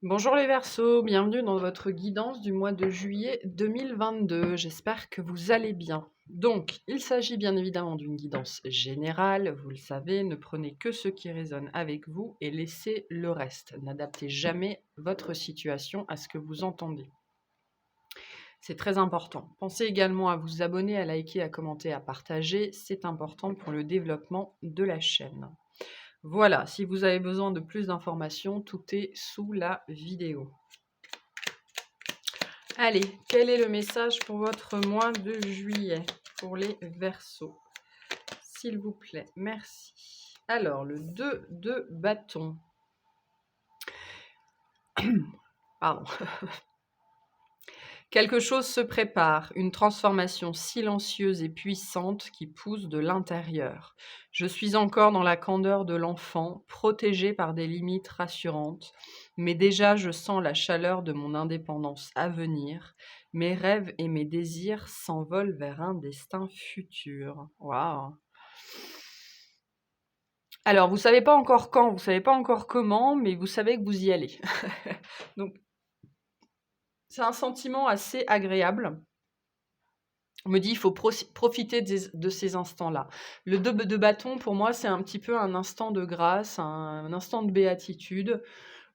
Bonjour les Verseaux, bienvenue dans votre guidance du mois de juillet 2022. J'espère que vous allez bien. Donc, il s'agit bien évidemment d'une guidance générale, vous le savez, ne prenez que ce qui résonne avec vous et laissez le reste. N'adaptez jamais votre situation à ce que vous entendez. C'est très important. Pensez également à vous abonner, à liker, à commenter, à partager. C'est important pour le développement de la chaîne. Voilà, si vous avez besoin de plus d'informations, tout est sous la vidéo. Allez, quel est le message pour votre mois de juillet pour les Verseaux? S'il vous plaît, merci. Alors, le 2 de bâton. Pardon. Quelque chose se prépare, une transformation silencieuse et puissante qui pousse de l'intérieur. Je suis encore dans la candeur de l'enfant, protégée par des limites rassurantes, mais déjà je sens la chaleur de mon indépendance à venir. Mes rêves et mes désirs s'envolent vers un destin futur. Waouh! Alors, vous savez pas encore quand, vous savez pas encore comment, mais vous savez que vous y allez. Donc, c'est un sentiment assez agréable. On me dit il faut profiter de ces instants-là. Le 2 de bâton, pour moi, c'est un petit peu un instant de grâce, un instant de béatitude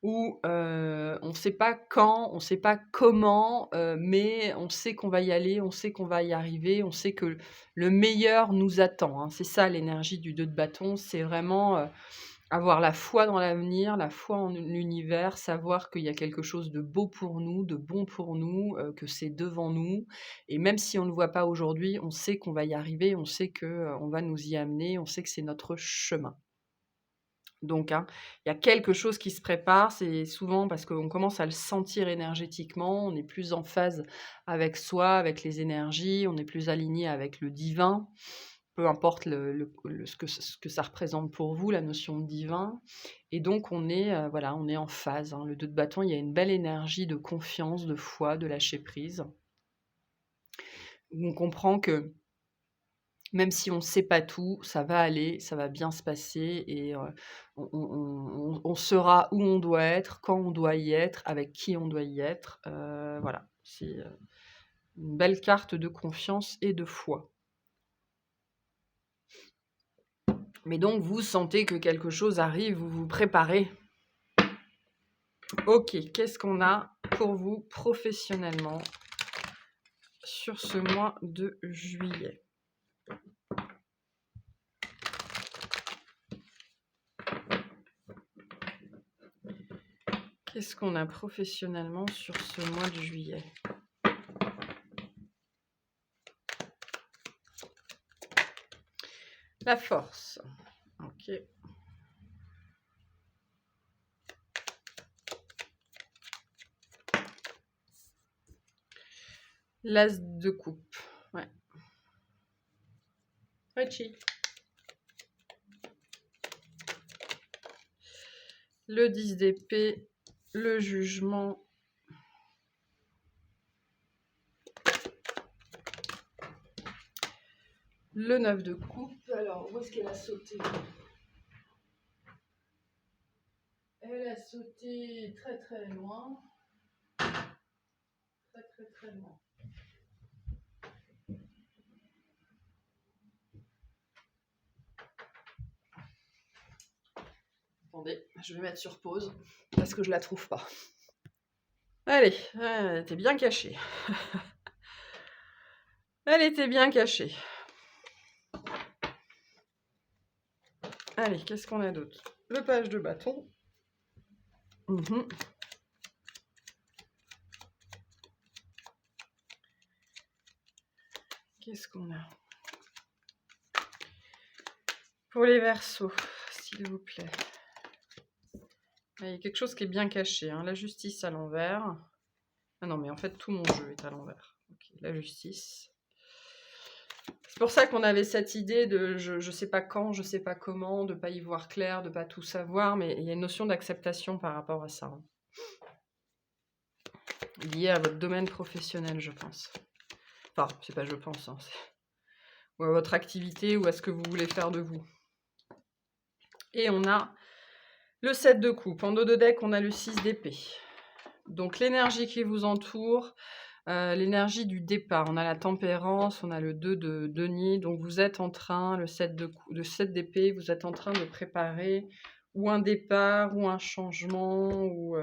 où on ne sait pas quand, on ne sait pas comment, mais on sait qu'on va y aller, on sait qu'on va y arriver, on sait que le meilleur nous attend, hein. C'est ça l'énergie du 2 de bâton, c'est vraiment avoir la foi dans l'avenir, la foi en l'univers, savoir qu'il y a quelque chose de beau pour nous, de bon pour nous, que c'est devant nous. Et même si on ne le voit pas aujourd'hui, on sait qu'on va y arriver, on sait que, on va nous y amener, on sait que c'est notre chemin. Donc, hein, il y a quelque chose qui se prépare, c'est souvent parce qu'on commence à le sentir énergétiquement, on est plus en phase avec soi, avec les énergies, on est plus aligné avec le divin, peu importe ce que ça représente pour vous, la notion de divin. Et donc on est, voilà, on est en phase, hein. Le 2 de bâton, il y a une belle énergie de confiance, de foi, de lâcher prise. Où on comprend que même si on ne sait pas tout, ça va aller, ça va bien se passer et on saura où on doit être, quand on doit y être, avec qui on doit y être. Voilà, c'est une belle carte de confiance et de foi. Mais donc, vous sentez que quelque chose arrive, vous vous préparez. Ok, qu'est-ce qu'on a pour vous professionnellement sur ce mois de juillet? Qu'est-ce qu'on a professionnellement sur ce mois de juillet? La force. Ok. L'as de coupe. Ouais. Richie. Le 10 d'épée. Le jugement. Le 9 de coupe. Alors, où est-ce qu'elle a sauté? Elle a sauté très très loin. Très très très loin. Attendez, je vais mettre sur pause parce que je la trouve pas. Allez, elle était bien cachée. Elle était bien cachée. Allez, qu'est-ce qu'on a d'autre? Le page de bâton. Qu'est-ce qu'on a pour les Verseaux, s'il vous plaît? Il y a quelque chose qui est bien caché, hein. La justice à l'envers. Ah non, mais en fait, tout mon jeu est à l'envers. Okay, la justice. C'est pour ça qu'on avait cette idée de je sais pas quand, je sais pas comment, de pas y voir clair, de pas tout savoir, mais il y a une notion d'acceptation par rapport à ça, hein. Lié à votre domaine professionnel, je pense. Enfin, c'est pas je pense, hein, ou à votre activité, ou à ce que vous voulez faire de vous. Et on a le 7 de coupe. En dos de deck, on a le 6 d'épée. Donc l'énergie qui vous entoure, l'énergie du départ. On a la tempérance, on a le 2 de denier, donc vous êtes en train, le 7 de 7 d'épée, vous êtes en train de préparer ou un départ ou un changement ou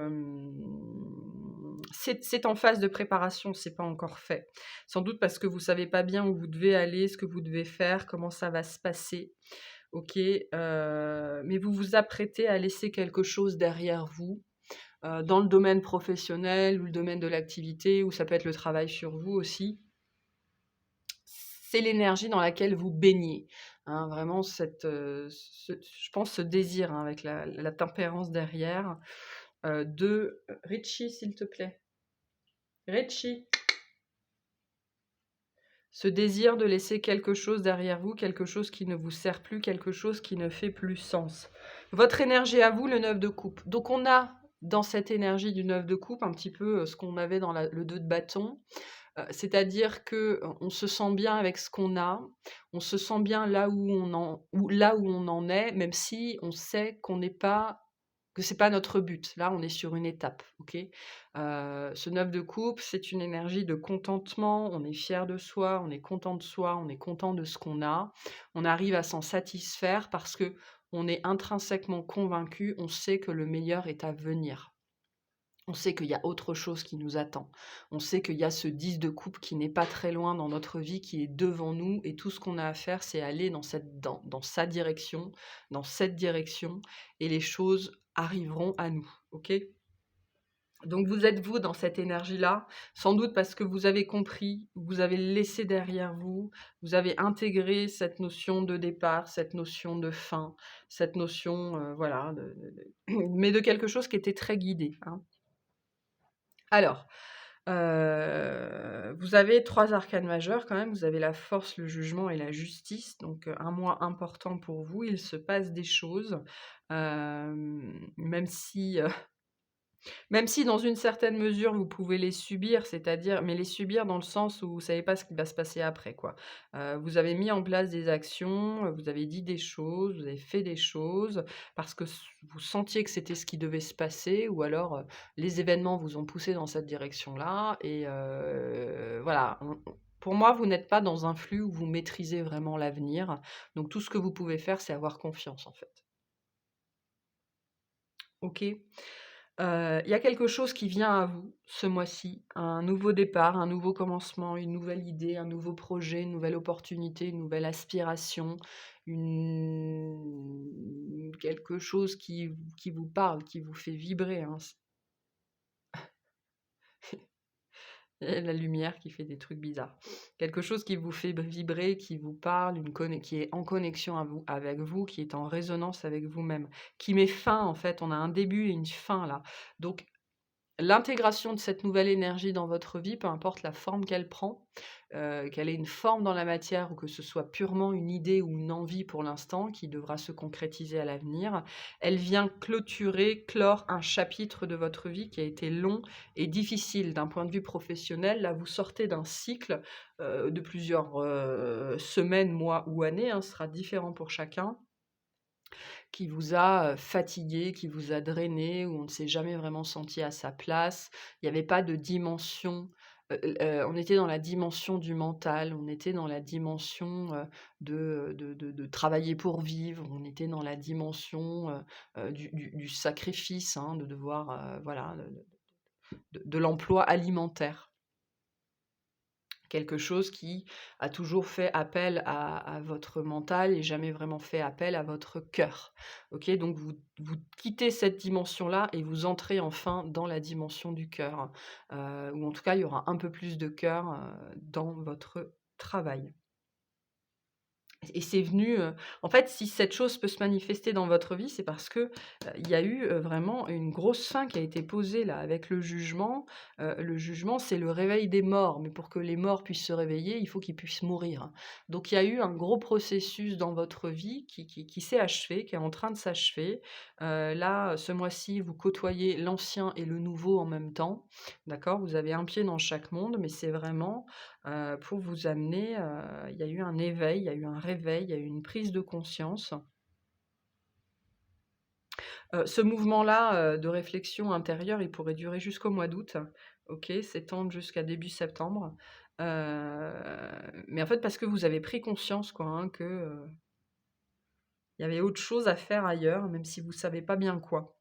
c'est en phase de préparation, c'est pas encore fait. Sans doute parce que vous savez pas bien où vous devez aller, ce que vous devez faire, comment ça va se passer. OK, mais vous vous apprêtez à laisser quelque chose derrière vous, dans le domaine professionnel ou le domaine de l'activité, ou ça peut être le travail sur vous aussi. C'est l'énergie dans laquelle vous baignez, hein, vraiment je pense ce désir, hein, avec la tempérance derrière, Richie, s'il te plaît. Richie. Ce désir de laisser quelque chose derrière vous, quelque chose qui ne vous sert plus, quelque chose qui ne fait plus sens. Votre énergie à vous, le 9 de coupe. Donc on a dans cette énergie du 9 de coupe un petit peu ce qu'on avait dans le 2 de bâton. C'est-à-dire que on se sent bien avec ce qu'on a, on se sent bien là où on en est, même si on sait que c'est pas notre but. Là, on est sur une étape, OK? Ce 9 de coupe, c'est une énergie de contentement, on est fier de soi, on est content de soi, on est content de ce qu'on a. On arrive à s'en satisfaire parce que on est intrinsèquement convaincu, on sait que le meilleur est à venir. On sait qu'il y a autre chose qui nous attend. On sait qu'il y a ce 10 de coupe qui n'est pas très loin dans notre vie, qui est devant nous, et tout ce qu'on a à faire, c'est aller dans sa direction, dans cette direction, et les choses arriveront à nous. OK? Donc vous êtes vous dans cette énergie-là, sans doute parce que vous avez compris, vous avez laissé derrière vous, vous avez intégré cette notion de départ, cette notion de fin, cette notion, voilà, mais de quelque chose qui était très guidé, hein. Alors, vous avez 3 arcanes majeures quand même, vous avez la force, le jugement et la justice, donc un mois important pour vous. Il se passe des choses, même si, même si dans une certaine mesure vous pouvez les subir, c'est-à-dire mais les subir dans le sens où vous savez pas ce qui va se passer après, quoi. Vous avez mis en place des actions, vous avez dit des choses, vous avez fait des choses parce que vous sentiez que c'était ce qui devait se passer, ou alors, les événements vous ont poussé dans cette direction-là, et voilà. Pour moi, vous n'êtes pas dans un flux où vous maîtrisez vraiment l'avenir, donc tout ce que vous pouvez faire, c'est avoir confiance, en fait. OK? Il y a quelque chose qui vient à vous ce mois-ci, un nouveau départ, un nouveau commencement, une nouvelle idée, un nouveau projet, une nouvelle opportunité, une nouvelle aspiration, quelque chose qui vous parle, qui vous fait vibrer, hein. Et la lumière qui fait des trucs bizarres. Quelque chose qui vous fait vibrer, qui vous parle, qui est en connexion avec vous, qui est en résonance avec vous-même, qui met fin, en fait. On a un début et une fin là. Donc l'intégration de cette nouvelle énergie dans votre vie, peu importe la forme qu'elle prend, qu'elle ait une forme dans la matière ou que ce soit purement une idée ou une envie pour l'instant qui devra se concrétiser à l'avenir, elle vient clore un chapitre de votre vie qui a été long et difficile d'un point de vue professionnel. Là, vous sortez d'un cycle, de plusieurs, semaines, mois ou années, hein, ce sera différent pour chacun, qui vous a, fatigué, qui vous a drainé, où on ne s'est jamais vraiment senti à sa place. Il n'y avait pas de dimension, on était dans la dimension du mental, on était dans la dimension, de travailler pour vivre, on était dans la dimension, du sacrifice, hein, de devoir, voilà, de l'emploi alimentaire. Quelque chose qui a toujours fait appel à votre mental et jamais vraiment fait appel à votre cœur. OK? Donc vous quittez cette dimension-là et vous entrez enfin dans la dimension du cœur, ou en tout cas, il y aura un peu plus de cœur, dans votre travail. Et c'est venu, en fait, si cette chose peut se manifester dans votre vie, c'est parce que, il y a eu, vraiment une grosse fin qui a été posée là avec le jugement. Le jugement, c'est le réveil des morts, mais pour que les morts puissent se réveiller, il faut qu'ils puissent mourir. Donc il y a eu un gros processus dans votre vie qui s'est achevé, qui est en train de s'achever. Là, ce mois-ci, vous côtoyez l'ancien et le nouveau en même temps, d'accord? Vous avez un pied dans chaque monde, mais c'est vraiment, pour vous amener, il y a eu un éveil, il y a eu un réveil, il y a eu une prise de conscience. Ce mouvement-là, de réflexion intérieure, il pourrait durer jusqu'au mois d'août, OK? S'étendre jusqu'à début septembre. Mais en fait, parce que vous avez pris conscience, quoi, hein, que, il y avait autre chose à faire ailleurs, même si vous savez pas bien quoi.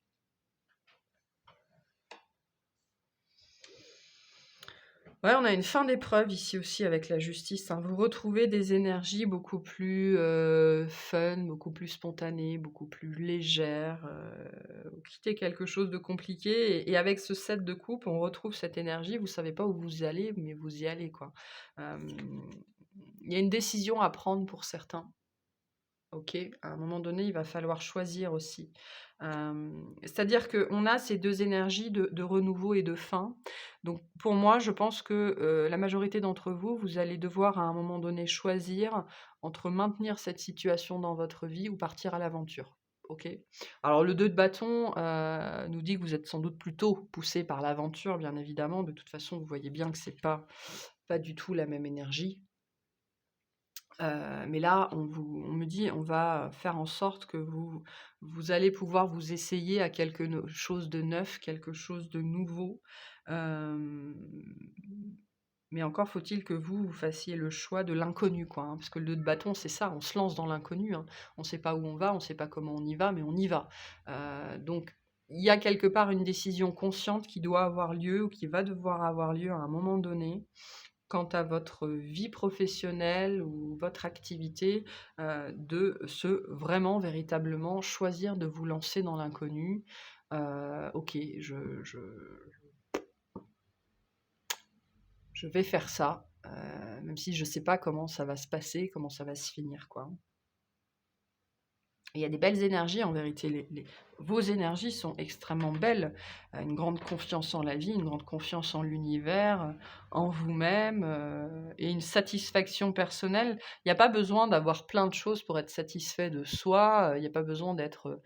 Ouais, on a une fin d'épreuve ici aussi avec la justice, hein. Vous retrouvez des énergies beaucoup plus, fun, beaucoup plus spontanées, beaucoup plus légères, vous quittez quelque chose de compliqué et avec ce 7 de coupe, on retrouve cette énergie. Vous savez pas où vous allez, mais vous y allez, quoi. Hem, il y a une décision à prendre pour certains. OK, à un moment donné, il va falloir choisir aussi. C'est-à-dire qu'on a ces 2 énergies de renouveau et de fin. Donc pour moi, je pense que, la majorité d'entre vous, vous allez devoir à un moment donné choisir entre maintenir cette situation dans votre vie ou partir à l'aventure. OK? Alors le 2 de bâton, nous dit que vous êtes sans doute plutôt poussé par l'aventure, bien évidemment. De toute façon, vous voyez bien que c'est pas du tout la même énergie. Mais là, on me dit: «On va faire en sorte que vous allez pouvoir vous essayer à quelque chose de neuf, quelque chose de nouveau». Hem, mais encore faut-il que vous fassiez le choix de l'inconnu, quoi, hein, parce que le 2 de bâton, c'est ça, on se lance dans l'inconnu, hein. On ne sait pas où on va, on ne sait pas comment on y va, mais on y va. Donc il y a quelque part une décision consciente qui doit avoir lieu ou qui va devoir avoir lieu à un moment donné quant à votre vie professionnelle ou votre activité, de se vraiment, véritablement choisir de vous lancer dans l'inconnu. OK, je vais faire ça, même si je ne sais pas comment ça va se passer, comment ça va se finir, quoi. Il y a des belles énergies en vérité, vos énergies sont extrêmement belles. Une grande confiance en la vie, une grande confiance en l'univers, en vous-même, et une satisfaction personnelle. Il y a pas besoin d'avoir plein de choses pour être satisfait de soi, il n'y a pas besoin d'être,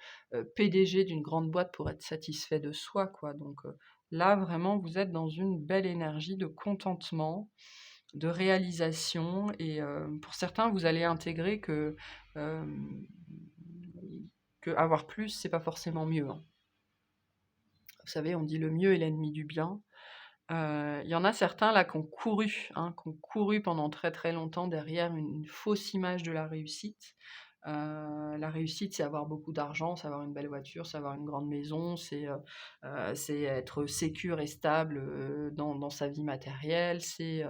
PDG d'une grande boîte pour être satisfait de soi, quoi. Donc, là vraiment vous êtes dans une belle énergie de contentement, de réalisation et pour certains vous allez intégrer que, hem avoir plus, c'est pas forcément mieux, hein. Vous savez, on dit: «Le mieux est l'ennemi du bien». Il y en a certains là qui ont couru, hein, qui ont couru pendant très, très longtemps derrière une fausse image de la réussite. La réussite, c'est avoir beaucoup d'argent, c'est avoir une belle voiture, c'est avoir une grande maison, c'est être sécure et stable, dans sa vie matérielle, c'est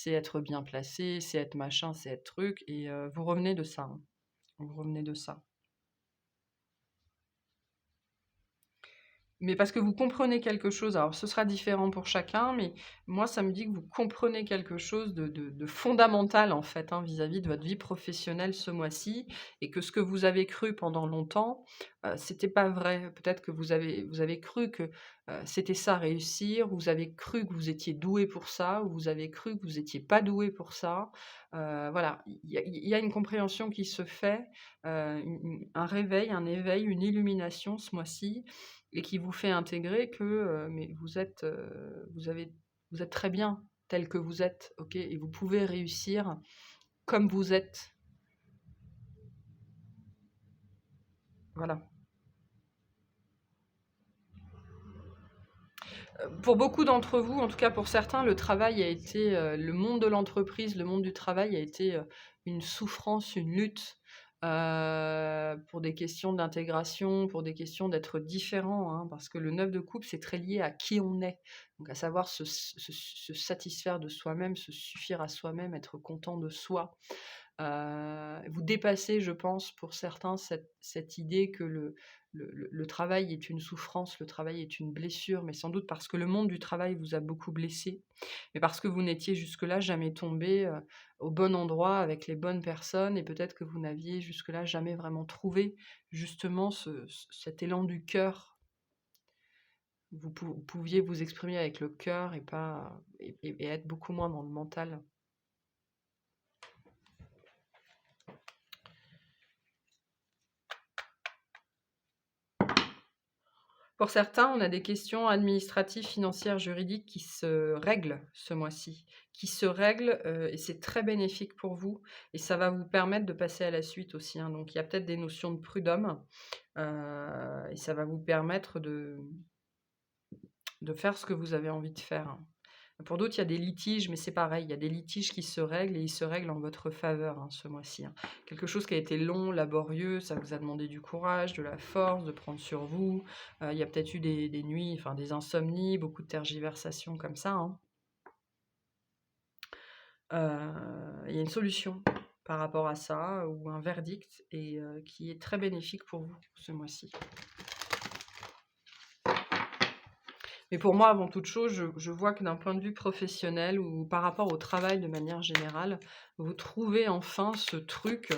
être bien placé, c'est être machin, c'est être truc et vous revenez de ça, hein. Vous revenez de ça. Mais parce que vous comprenez quelque chose, alors ce sera différent pour chacun, mais moi ça me dit que vous comprenez quelque chose de fondamental en fait, hein, vis-à-vis de votre vie professionnelle ce mois-ci et que ce que vous avez cru pendant longtemps, c'était pas vrai. Peut-être que vous avez cru que, c'était ça réussir, vous avez cru que vous étiez doué pour ça, ou vous avez cru que vous étiez pas doué pour ça. Voilà, il y a une compréhension qui se fait, un réveil, un éveil, une illumination ce mois-ci et qui vous fait intégrer que, mais vous êtes très bien tel que vous êtes, OK? Et vous pouvez réussir comme vous êtes. Voilà. Pour beaucoup d'entre vous, en tout cas pour certains, le travail a été, le monde de l'entreprise, le monde du travail a été, une souffrance, une lutte, pour des questions d'intégration, pour des questions d'être différent, hein, parce que le 9 de coupe, c'est très lié à qui on est. Donc à savoir se satisfaire de soi-même, se suffire à soi-même, être content de soi. Vous dépassez, je pense, pour certains, cette idée que le travail est une souffrance, le travail est une blessure, mais sans doute parce que le monde du travail vous a beaucoup blessé, mais parce que vous n'étiez jusque-là jamais tombé, au bon endroit avec les bonnes personnes et peut-être que vous n'aviez jusque-là jamais vraiment trouvé justement cet élan du cœur. Vous pouviez vous exprimer avec le cœur et pas et être beaucoup moins dans le mental. Pour certains, on a des questions administratives, financières, juridiques qui se règlent ce mois-ci, qui se règlent, et c'est très bénéfique pour vous et ça va vous permettre de passer à la suite aussi, hein. Donc il y a peut-être des notions de prud'homme, et ça va vous permettre de faire ce que vous avez envie de faire, hein. Pour d'autres, il y a des litiges, mais c'est pareil, il y a des litiges qui se règlent et ils se règlent en votre faveur, hein, ce mois-ci, hein. Quelque chose qui a été long, laborieux, ça vous a demandé du courage, de la force, de prendre sur vous. Il y a peut-être eu des nuits, enfin des insomnies, beaucoup de tergiversations comme ça, hein. Il y a une solution par rapport à ça ou un verdict et qui est très bénéfique pour vous ce mois-ci. Mais pour moi, avant toute chose, je vois que d'un point de vue professionnel ou par rapport au travail de manière générale, vous trouvez enfin ce truc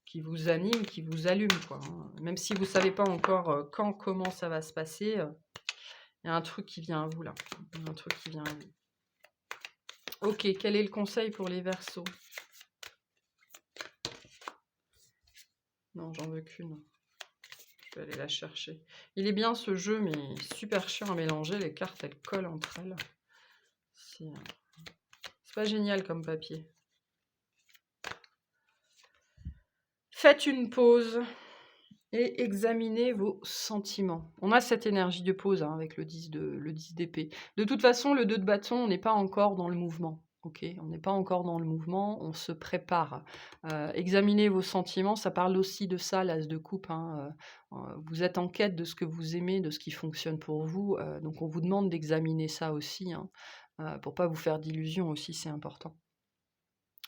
qui vous anime, qui vous allume, quoi, hein. Même si vous ne savez pas encore quand, comment ça va se passer, il y a un truc qui vient à vous là. Il y a un truc qui vient à vous. Ok, quel est le conseil pour les Verseaux? Non, j'en veux qu'une. Je vais aller la chercher. Il est bien ce jeu, mais super chiant à mélanger. Les cartes, elles collent entre elles. C'est pas génial comme papier. Faites une pause et examinez vos sentiments. On a cette énergie de pause, hein, avec le 10 d'épée. De toute façon, le 2 de bâton, on n'est pas encore dans le mouvement. Ok, on n'est pas encore dans le mouvement, on se prépare. Examinez vos sentiments, ça parle aussi de ça, l'as de coupe, hein. Vous êtes en quête de ce que vous aimez, de ce qui fonctionne pour vous. Donc on vous demande d'examiner ça aussi, hein, pour pas vous faire d'illusions aussi, c'est important.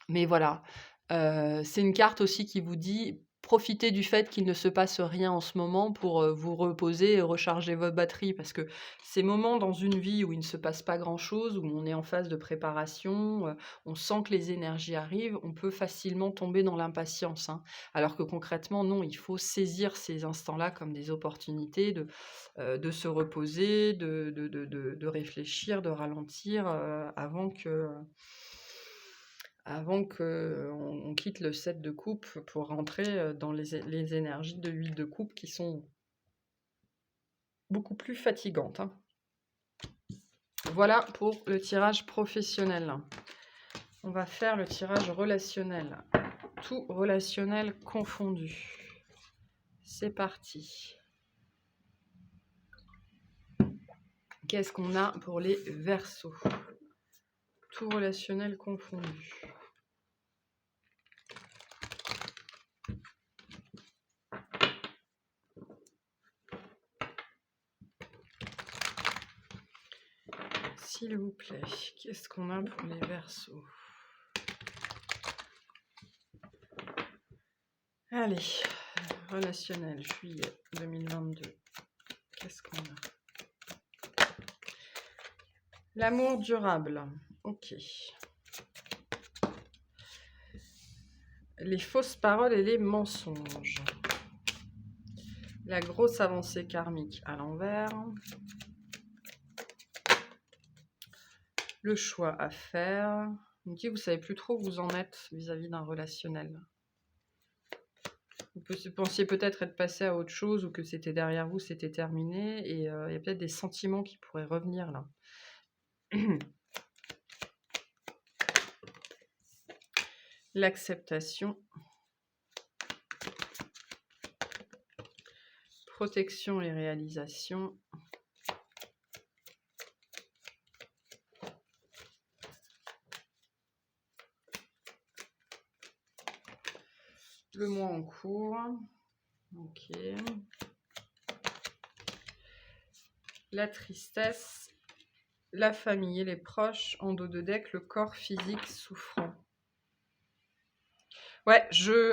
Mais voilà, c'est une carte aussi qui vous dit: «Profitez du fait qu'il ne se passe rien en ce moment pour, vous reposer et recharger votre batterie». Parce que ces moments dans une vie où il ne se passe pas grand-chose, où on est en phase de préparation, on sent que les énergies arrivent, on peut facilement tomber dans l'impatience, hein. Alors que concrètement, non, il faut saisir ces instants-là comme des opportunités de se reposer, de réfléchir, de ralentir, avant qu'on quitte le 7 de coupe pour rentrer dans les énergies de 8 de coupe qui sont beaucoup plus fatigantes, hein. Voilà pour le tirage professionnel. On va faire le tirage relationnel. Tout relationnel confondu. C'est parti. Qu'est-ce qu'on a pour les Verseaux? Tout relationnel confondu. S'il vous plaît, qu'est-ce qu'on a pour les Verseaux? Allez, relationnel, juillet 2022. Qu'est-ce qu'on a? L'amour durable. Ok. Les fausses paroles et les mensonges. La grosse avancée karmique à l'envers. Le choix à faire. On me dit que vous ne savez plus trop où vous en êtes vis-à-vis d'un relationnel. Vous pensiez peut-être être passé à autre chose ou que c'était derrière vous, c'était terminé. Et il y a peut-être des sentiments qui pourraient revenir là. L'acceptation. Protection et réalisation. Le mois en cours. Ok. La tristesse. La famille et les proches. En dos de deck, le corps physique souffrant. Ouais,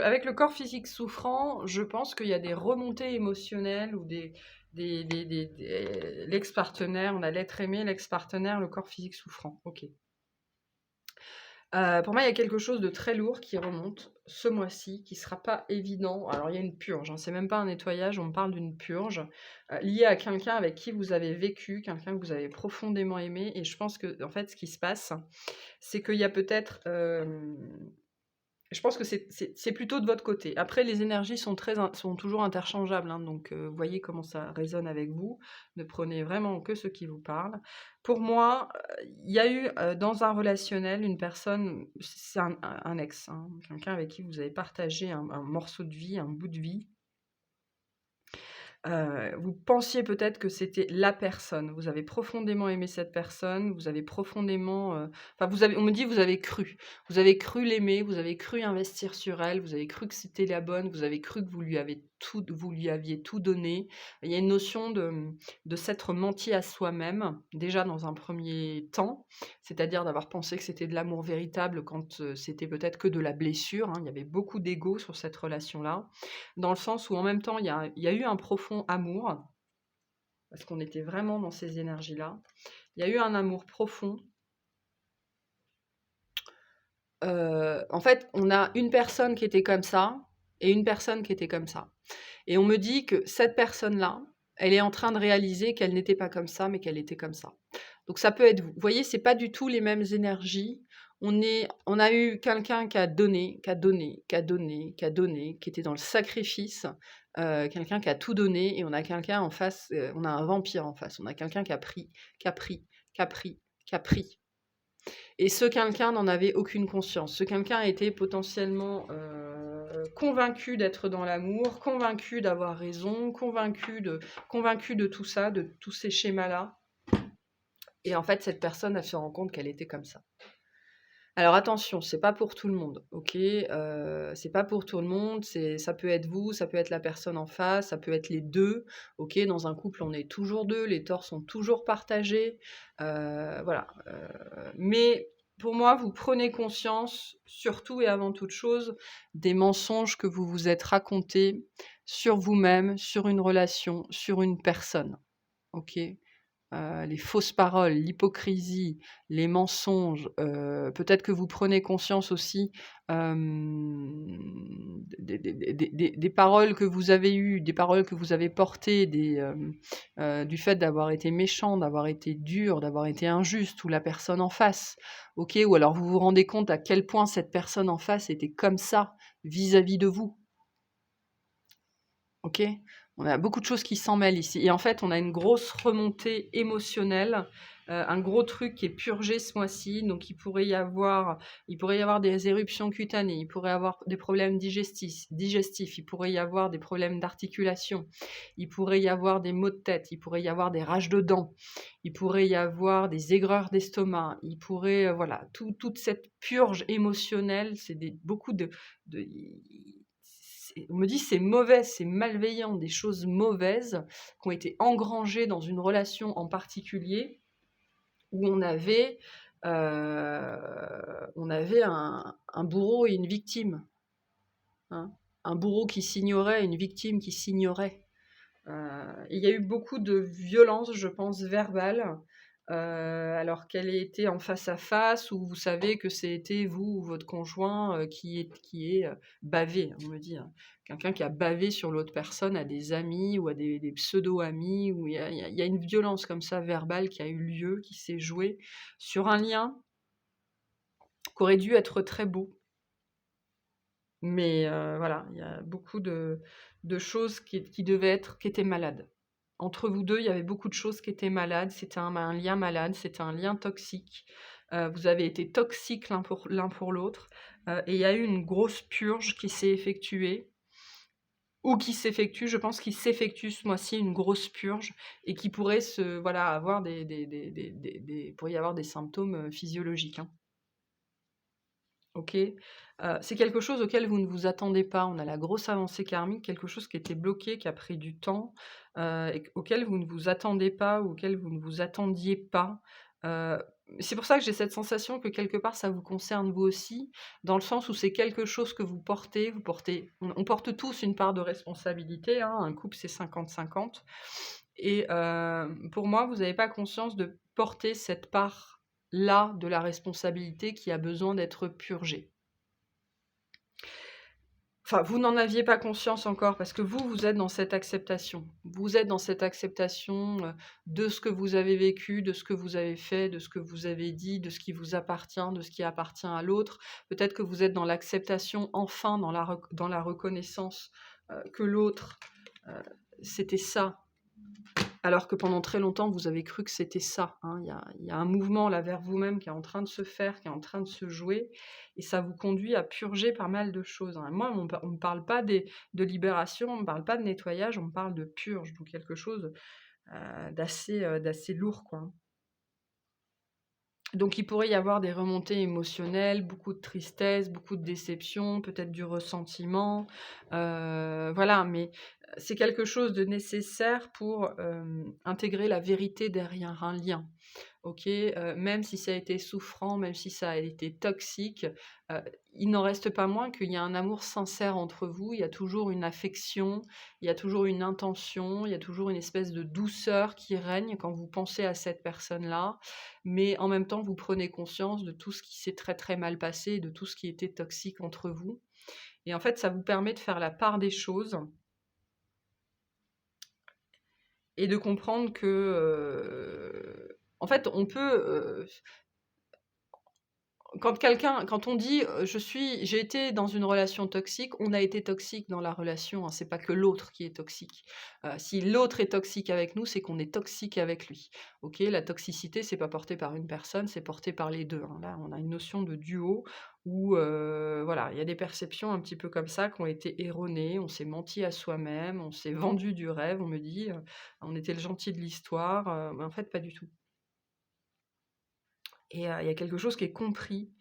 avec le corps physique souffrant, je pense qu'il y a des remontées émotionnelles ou l'ex-partenaire, on a l'être aimé, l'ex-partenaire, le corps physique souffrant. Ok. Pour moi, il y a quelque chose de très lourd qui remonte ce mois-ci, qui sera pas évident. Alors, il y a une purge, hein, c'est même pas un nettoyage, on me parle d'une purge liée à quelqu'un avec qui vous avez vécu, quelqu'un que vous avez profondément aimé. Et je pense que, en fait, ce qui se passe, c'est qu'il y a peut-être Je pense que c'est plutôt de votre côté. Après, les énergies sont toujours interchangeables, hein, donc voyez comment ça résonne avec vous. Ne prenez vraiment que ce qui vous parle. Pour moi, il y a eu dans un relationnel une personne, c'est un ex, hein, quelqu'un avec qui vous avez partagé un morceau de vie, un bout de vie. Vous pensiez peut-être que c'était la personne. Vous avez profondément aimé cette personne, vous avez profondément, enfin on me dit: «Vous avez cru». Vous avez cru l'aimer, vous avez cru investir sur elle, vous avez cru que c'était la bonne, vous avez cru que vous lui aviez tout donné. Il y a une notion de s'être menti à soi-même, déjà dans un premier temps, c'est-à-dire d'avoir pensé que c'était de l'amour véritable quand, c'était peut-être que de la blessure, hein. Il y avait beaucoup d'ego sur cette relation-là. Dans le sens où en même temps, il y a eu un profond amour, parce qu'on était vraiment dans ces énergies-là. Il y a eu un amour profond. En fait, on a une personne qui était comme ça et une personne qui était comme ça. Et on me dit que cette personne-là, elle est en train de réaliser qu'elle n'était pas comme ça, mais qu'elle était comme ça. Donc ça peut être vous. Vous voyez, c'est pas du tout les mêmes énergies. On a eu quelqu'un qui a donné, qui a donné, qui a donné, qui a donné, qui était dans le sacrifice, quelqu'un qui a tout donné, et on a quelqu'un en face, on a un vampire en face. On a quelqu'un qui a pris, qui a pris, qui a pris, qui a pris. Et ce quelqu'un n'en avait aucune conscience. Ce quelqu'un était potentiellement convaincu d'être dans l'amour, convaincu d'avoir raison, convaincu de tout ça, de tous ces schémas-là. Et en fait, cette personne, elle se rend compte qu'elle était comme ça. Alors attention, c'est pas pour tout le monde, ok? C'est pas pour tout le monde, ça peut être vous, ça peut être la personne en face, ça peut être les deux, ok? Dans un couple, on est toujours deux, les torts sont toujours partagés, voilà. Mais pour moi, vous prenez conscience, surtout et avant toute chose, des mensonges que vous vous êtes racontés sur vous-même, sur une relation, sur une personne, ok? Les fausses paroles, l'hypocrisie, les mensonges, peut-être que vous prenez conscience aussi, des paroles que vous avez eues, des paroles que vous avez portées, du fait d'avoir été méchant, d'avoir été dur, d'avoir été injuste, ou la personne en face, OK? Ou alors vous vous rendez compte à quel point cette personne en face était comme ça vis-à-vis de vous, OK? On a beaucoup de choses qui s'en mêlent ici, et en fait, on a une grosse remontée émotionnelle, un gros truc qui est purgé ce mois-ci. Donc il pourrait y avoir des éruptions cutanées, il pourrait y avoir des problèmes digestifs, il pourrait y avoir des problèmes d'articulation, il pourrait y avoir des maux de tête, il pourrait y avoir des rages de dents, il pourrait y avoir des aigreurs d'estomac, il pourrait, voilà, toute cette purge émotionnelle, c'est beaucoup de on me dit c'est mauvais, c'est malveillant, des choses mauvaises qui ont été engrangées dans une relation en particulier, où on avait un bourreau et une victime, hein. Un bourreau qui s'ignorait, une victime qui s'ignorait. Il y a eu beaucoup de violence, je pense, verbale, alors qu'elle était en face à face, où vous savez que c'était vous ou votre conjoint qui est bavé, on me dit, hein. Quelqu'un qui a bavé sur l'autre personne, à des amis ou à des pseudo-amis, où il y a une violence comme ça verbale qui a eu lieu, qui s'est jouée sur un lien qui aurait dû être très beau. Mais voilà, il y a beaucoup de choses qui étaient malades. Entre vous deux, il y avait beaucoup de choses qui étaient malades. C'était un lien malade, c'était un lien toxique. Vous avez été toxiques l'un pour l'autre. Et il y a eu une grosse purge qui s'est effectuée, ou qui s'effectue. Je pense qu'il s'effectue ce mois-ci une grosse purge, et qui pourrait avoir pourrait y avoir des symptômes physiologiques, hein. OK? C'est quelque chose auquel vous ne vous attendez pas. On a la grosse avancée karmique, quelque chose qui était bloqué, qui a pris du temps, et auquel vous ne vous attendez pas, ou auquel vous ne vous attendiez pas. Heu, c'est pour ça que j'ai cette sensation que quelque part ça vous concerne vous aussi, dans le sens où c'est quelque chose que on porte tous une part de responsabilité, hein. Un couple, c'est 50-50, et pour moi, vous n'avez pas conscience de porter cette part-là de la responsabilité qui a besoin d'être purgée. Enfin, vous n'en aviez pas conscience encore parce que vous êtes dans cette acceptation. Vous êtes dans cette acceptation, de ce que vous avez vécu, de ce que vous avez fait, de ce que vous avez dit, de ce qui vous appartient, de ce qui appartient à l'autre. Peut-être que vous êtes dans l'acceptation, enfin, dans la reconnaissance, que l'autre, heu, c'était ça. Alors que pendant très longtemps, vous avez cru que c'était ça, hein. Il y a un mouvement là vers vous-même qui est en train de se faire, qui est en train de se jouer et ça vous conduit à purger pas mal de choses, hein. Moi, on me parle pas de libération, on me parle pas de nettoyage, on me parle de purge, donc quelque chose, d'assez lourd, quoi, hein. Donc il pourrait y avoir des remontées émotionnelles, beaucoup de tristesse, beaucoup de déception, peut-être du ressentiment, voilà, mais c'est quelque chose de nécessaire pour, intégrer la vérité derrière un lien. OK, même si ça a été souffrant, même si ça a été toxique, heu, il n'en reste pas moins qu'il y a un amour sincère entre vous. Il y a toujours une affection, il y a toujours une intention, il y a toujours une espèce de douceur qui règne quand vous pensez à cette personne-là. Mais en même temps, vous prenez conscience de tout ce qui s'est très, très mal passé, de tout ce qui était toxique entre vous. Et en fait, ça vous permet de faire la part des choses et de comprendre que, en fait, on peut, quand on dit, j'ai été dans une relation toxique, on a été toxique dans la relation, hein, c'est pas que l'autre qui est toxique. Si l'autre est toxique avec nous, c'est qu'on est toxique avec lui. OK? La toxicité, c'est pas porté par une personne, c'est porté par les 2, hein. Là, on a une notion de duo où, voilà, il y a des perceptions un petit peu comme ça qui ont été erronées, on s'est menti à soi-même, on s'est vendu du rêve, on me dit, on était le gentil de l'histoire, mais en fait pas du tout. Et il y a quelque chose qui est compris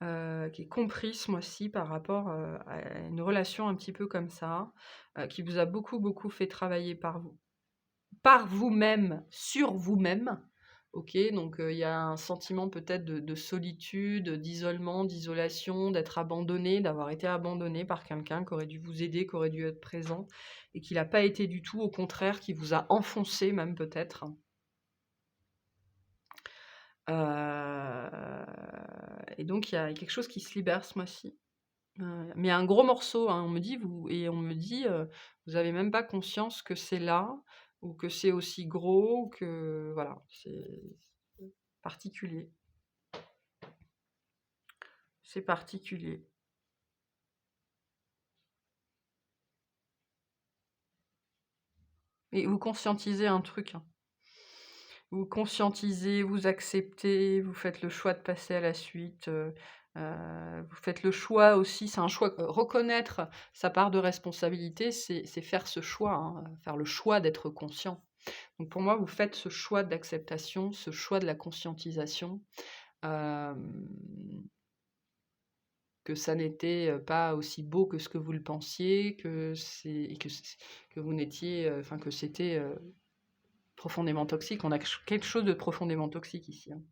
ce mois-ci par rapport, à une relation un petit peu comme ça, qui vous a beaucoup, beaucoup fait travailler par vous-même, sur vous-même. OK? Donc, il y a un sentiment peut-être de solitude, d'isolement, d'isolation, d'être abandonné, d'avoir été abandonné par quelqu'un qui aurait dû vous aider, qui aurait dû être présent et qui l'a pas été du tout, au contraire, qui vous a enfoncé même peut-être. Et donc il y a quelque chose qui se libère ce mois-ci. Mais un gros morceau, hein, on me dit, «Vous avez même pas conscience que c'est là ou que c'est aussi gros ou que» voilà, c'est particulier. C'est particulier. Et vous conscientisez un truc, hein. Vous conscientisez, vous acceptez, vous faites le choix de passer à la suite, vous faites le choix aussi, c'est un choix, reconnaître sa part de responsabilité, c'est faire ce choix, hein, faire le choix d'être conscient. Donc pour moi, vous faites ce choix d'acceptation, ce choix de la conscientisation, hem, que ça n'était, pas aussi beau que ce que vous le pensiez, que vous n'étiez, enfin que c'était, profondément toxique. On a quelque chose de profondément toxique ici, hein.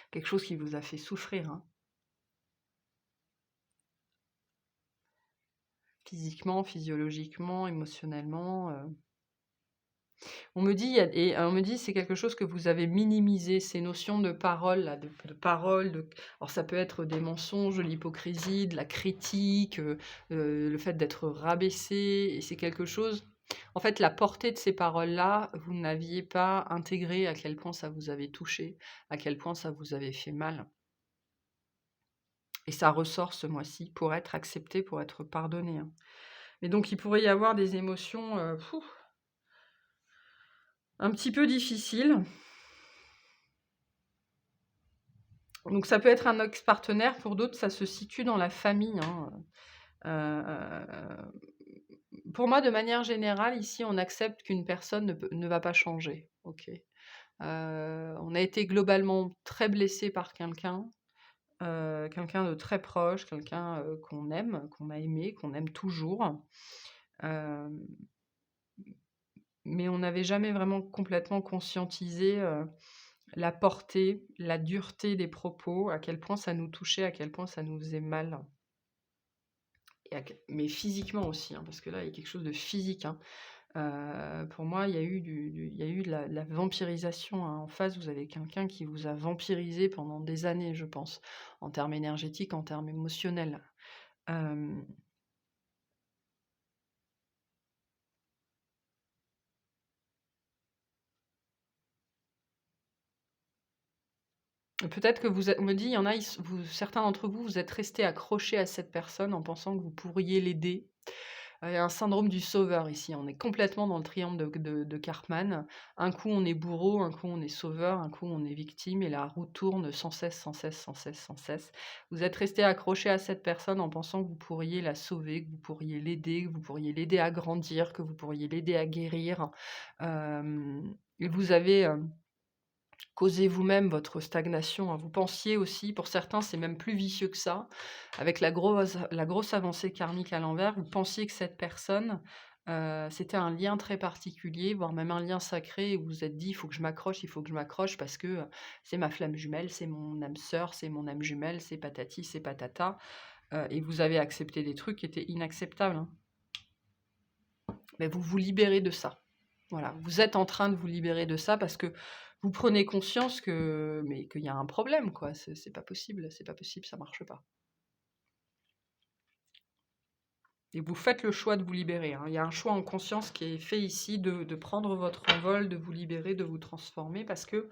Quelque chose qui vous a fait souffrir, hein, physiquement, physiologiquement, émotionnellement, On me dit, on me dit: «C'est quelque chose que vous avez minimisé, ces notions de parole là, de parole, de» alors ça peut être des mensonges, de l'hypocrisie, de la critique, le fait d'être rabaissé et c'est quelque chose en fait, la portée de ces paroles-là, vous n'aviez pas intégré à quel point ça vous avait touché, à quel point ça vous avait fait mal et ça ressort ce mois-ci pour être accepté, pour être pardonné, hein. Mais donc il pourrait y avoir des émotions, un petit peu difficiles. Donc ça peut être un ex-partenaire, pour d'autres, ça se situe dans la famille, hein, pour moi, de manière générale, ici, on accepte qu'une personne ne va pas changer, OK? On a été globalement très blessé par quelqu'un, quelqu'un de très proche, quelqu'un, qu'on aime, qu'on a aimé, qu'on aime toujours, hem, mais on n'avait jamais vraiment complètement conscientisé, la portée, la dureté des propos, à quel point ça nous touchait, à quel point ça nous faisait mal et mais physiquement aussi, hein, parce que là, il y a quelque chose de physique, hein. Pour moi, il y a eu de la vampirisation, hein. En face, vous avez quelqu'un qui vous a vampirisé pendant des années, je pense, en termes énergétiques, en termes émotionnels. Euh, Peut-être que on me dit, il y en a, certains d'entre vous, vous êtes restés accrochés à cette personne en pensant que vous pourriez l'aider. Il y a un syndrome du sauveur ici. On est complètement dans le triangle de Karpman. Un coup, on est bourreau, un coup, on est sauveur, un coup, on est victime, et la roue tourne sans cesse, sans cesse, sans cesse, sans cesse. Vous êtes resté accroché à cette personne en pensant que vous pourriez la sauver, que vous pourriez l'aider, que vous pourriez l'aider à grandir, que vous pourriez l'aider à guérir. Et vous avez causé vous-même votre stagnation, hein. Vous pensiez aussi, pour certains, c'est même plus vicieux que ça, avec la grosse avancée karmique à l'envers, vous pensiez que cette personne, c'était un lien très particulier, voire même un lien sacré, et vous vous êtes dit: «Il faut que je m'accroche, il faut que je m'accroche parce que, c'est ma flamme jumelle, c'est mon âme sœur, c'est mon âme jumelle, c'est patati, c'est patata», et vous avez accepté des trucs qui étaient inacceptables, hein. Mais vous vous libérez de ça. Voilà, vous êtes en train de vous libérer de ça parce que vous prenez conscience qu'il y a un problème, quoi. C'est pas possible, ça marche pas. Et vous faites le choix de vous libérer, hein. Il y a un choix en conscience qui est fait ici de prendre votre envol, de vous libérer, de vous transformer, parce que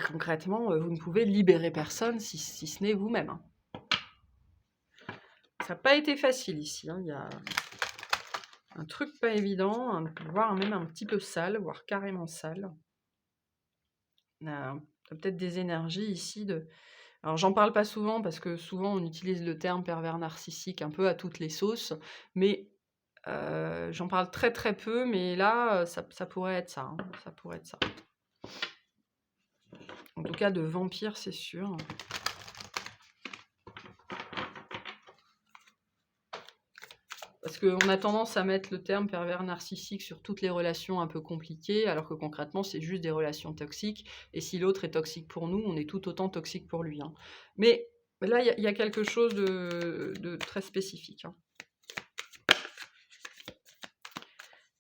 concrètement, vous ne pouvez libérer personne si ce n'est vous-même, hein. Ça n'a pas été facile ici, hein. Il y a un truc pas évident, voire même un petit peu sale, voire carrément sale. On a peut-être des énergies ici de... Alors j'en parle pas souvent parce que souvent on utilise le terme pervers narcissique un peu à toutes les sauces, mais j'en parle très très peu, mais là ça pourrait être ça, hein. Ça pourrait être ça. En tout cas de vampire, c'est sûr. Parce qu'on a tendance à mettre le terme pervers narcissique sur toutes les relations un peu compliquées, alors que concrètement, c'est juste des relations toxiques. Et si l'autre est toxique pour nous, on est tout autant toxique pour lui, hein. Mais là, il y a quelque chose de très spécifique, hein.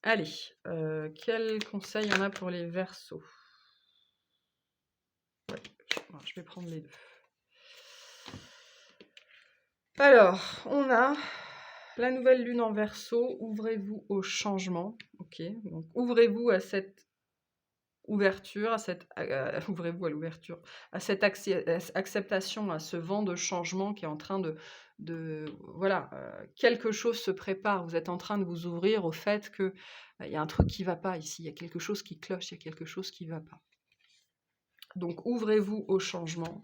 Allez, quel conseil y en a pour les Verseaux? Ouais, je vais prendre les deux. Alors, on a la nouvelle lune en Verseau. Ouvrez-vous au changement. Ok, donc ouvrez-vous à cette ouverture, ouvrez-vous à l'ouverture, à cette acceptation, à ce vent de changement qui est en train voilà, quelque chose se prépare. Vous êtes en train de vous ouvrir au fait que il y a un truc qui va pas ici, il y a quelque chose qui cloche, il y a quelque chose qui va pas. Donc ouvrez-vous au changement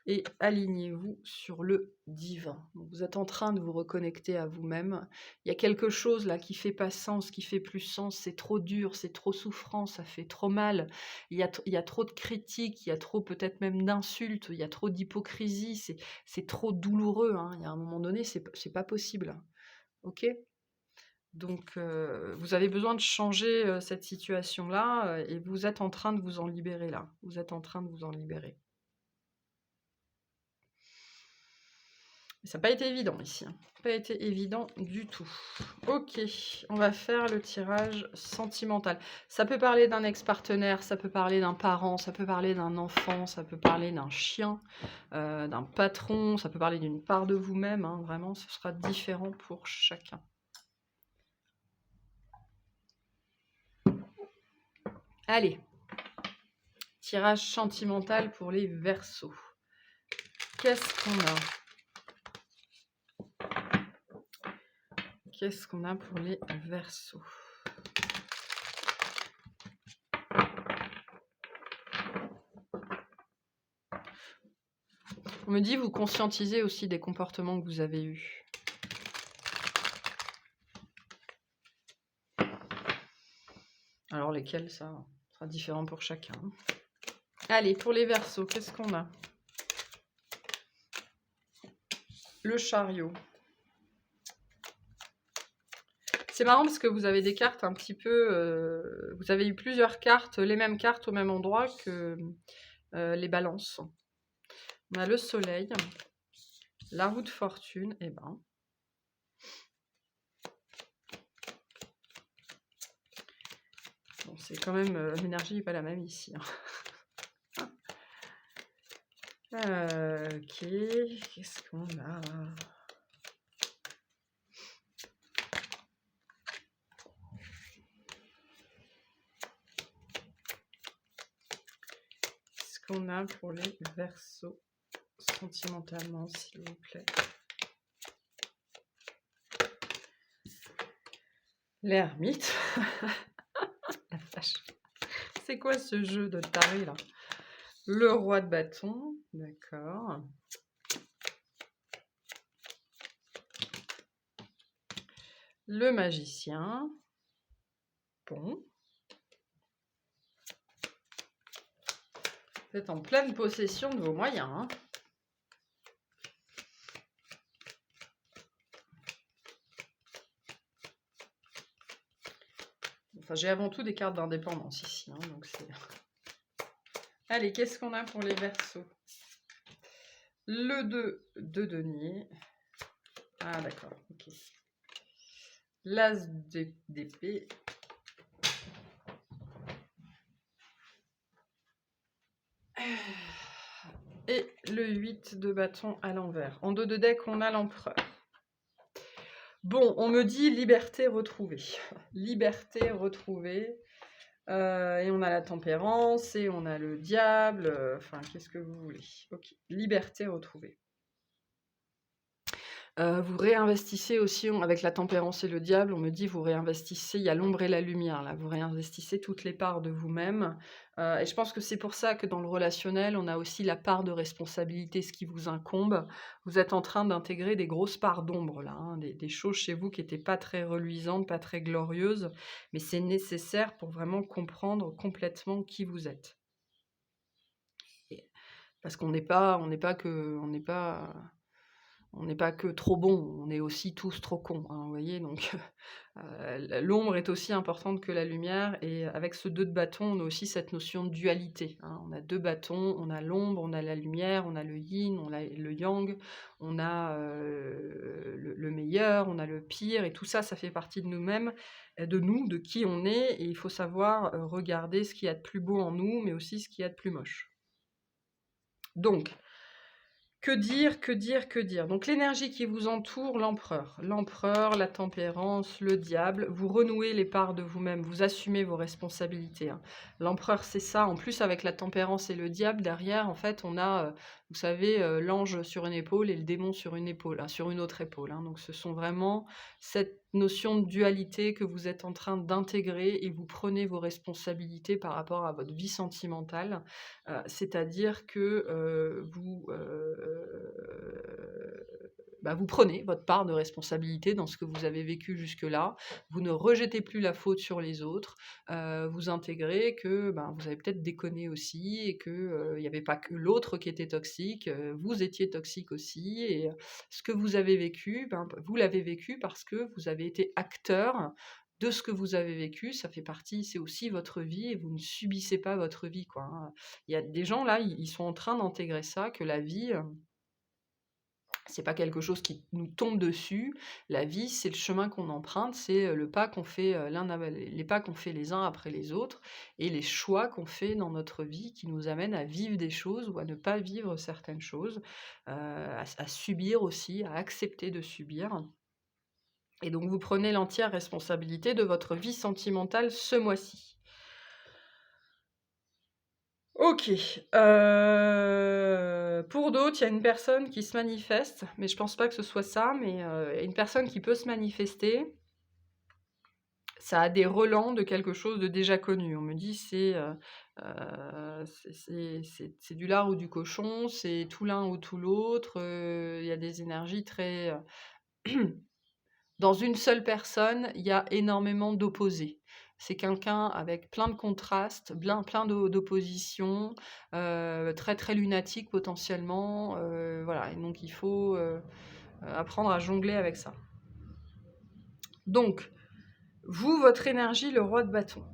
et alignez-vous sur le divin. Donc, vous êtes en train de vous reconnecter à vous-même. Il y a quelque chose là qui fait pas sens, qui fait plus sens. C'est trop dur, c'est trop souffrant, ça fait trop mal. Il y a trop de critiques, il y a trop peut-être même d'insultes, il y a trop d'hypocrisie. C'est trop douloureux, hein. Il y a un moment donné, c'est pas possible. Ok ? Donc, vous avez besoin de changer cette situation-là, et vous êtes en train de vous en libérer là. Vous êtes en train de vous en libérer. Ça n'a pas été évident ici, hein. Pas été évident du tout. Ok, on va faire le tirage sentimental. Ça peut parler d'un ex-partenaire, ça peut parler d'un parent, ça peut parler d'un enfant, ça peut parler d'un chien, d'un patron, ça peut parler d'une part de vous-même, hein. Vraiment, ce sera différent pour chacun. Allez, tirage sentimental pour les Verseaux. Qu'est-ce qu'on a ? Qu'est-ce qu'on a pour les Verseaux ? On me dit, vous conscientisez aussi des comportements que vous avez eus. Alors lesquels, ça sera différent pour chacun. Allez, pour les Verseaux, qu'est-ce qu'on a ? Le chariot. C'est marrant parce que vous avez des cartes un petit peu... vous avez eu plusieurs cartes, les mêmes cartes au même endroit que les balances. On a le soleil, la roue de fortune, et ben... Bon, c'est quand même... l'énergie n'est pas la même ici, hein. Ok, qu'est-ce qu'on a? Qu'est-ce qu'on a pour les Verseaux sentimentalement, s'il vous plaît? L'ermite. La vache. C'est quoi ce jeu de taré là? Le roi de bâton, d'accord. Le magicien. Bon. Vous êtes en pleine possession de vos moyens, hein. Enfin, j'ai avant tout des cartes d'indépendance ici, hein, donc c'est... Allez, qu'est-ce qu'on a pour les Verseaux? Le 2 de denier. Ah, d'accord, ok. L'as d'épée. Et le 8 de bâton à l'envers. En dos de deck, on a l'empereur. Bon, on me dit liberté retrouvée. Liberté retrouvée. Et on a la tempérance, et on a le diable. Enfin, qu'est-ce que vous voulez? Ok, liberté retrouvée. Vous réinvestissez aussi, avec la tempérance et le diable, on me dit vous réinvestissez, il y a l'ombre et la lumière là, vous réinvestissez toutes les parts de vous-même. Et je pense que c'est pour ça que dans le relationnel, on a aussi la part de responsabilité, ce qui vous incombe. Vous êtes en train d'intégrer des grosses parts d'ombre là, hein, des choses chez vous qui n'étaient pas très reluisantes, pas très glorieuses, mais c'est nécessaire pour vraiment comprendre complètement qui vous êtes. Parce qu'on n'est pas que trop bon, on est aussi tous trop cons, hein, vous voyez, donc l'ombre est aussi importante que la lumière, et avec ce 2 de bâton, on a aussi cette notion de dualité, hein. On a 2 bâtons, on a l'ombre, on a la lumière, on a le yin, on a le yang, on a le meilleur, on a le pire, et tout ça, ça fait partie de nous-mêmes, de nous, de qui on est, et il faut savoir regarder ce qu'il y a de plus beau en nous, mais aussi ce qu'il y a de plus moche. Donc, que dire? Donc l'énergie qui vous entoure, l'empereur, la tempérance, le diable, vous renouez les parts de vous-même, vous assumez vos responsabilités, hein. L'empereur, c'est ça. En plus, avec la tempérance et le diable, derrière, en fait, on a, vous savez, l'ange sur une épaule et le démon sur une épaule, hein, sur une autre épaule, hein. Donc ce sont vraiment cette notion de dualité que vous êtes en train d'intégrer, et vous prenez vos responsabilités par rapport à votre vie sentimentale. C'est-à-dire que vous prenez votre part de responsabilité dans ce que vous avez vécu jusque-là. Vous ne rejetez plus la faute sur les autres. Vous intégrez que vous avez peut-être déconné aussi, et qu'il n'y avait pas que l'autre qui était toxique. Vous étiez toxique aussi. Et ce que vous avez vécu, vous l'avez vécu parce que vous avez été acteur de ce que vous avez vécu. Ça fait partie, c'est aussi votre vie, et vous ne subissez pas votre vie, quoi, hein. Il y a des gens là, ils sont en train d'intégrer ça, que la vie, c'est pas quelque chose qui nous tombe dessus. La vie, c'est le chemin qu'on emprunte, c'est le pas qu'on fait les pas qu'on fait les uns après les autres, et les choix qu'on fait dans notre vie qui nous amènent à vivre des choses ou à ne pas vivre certaines choses, à subir aussi, à accepter de subir. Et donc vous prenez l'entière responsabilité de votre vie sentimentale ce mois-ci. Ok. Pour d'autres, il y a une personne qui se manifeste, mais je pense pas que ce soit ça, mais une personne qui peut se manifester. Ça a des relents de quelque chose de déjà connu. On me dit c'est du lard ou du cochon, c'est tout l'un ou tout l'autre. Il y a des énergies très dans une seule personne, il y a énormément d'opposés. C'est quelqu'un avec plein de contrastes, plein d'oppositions, très très lunatique potentiellement, voilà. Et donc il faut apprendre à jongler avec ça. Donc, vous, votre énergie, le roi de bâton.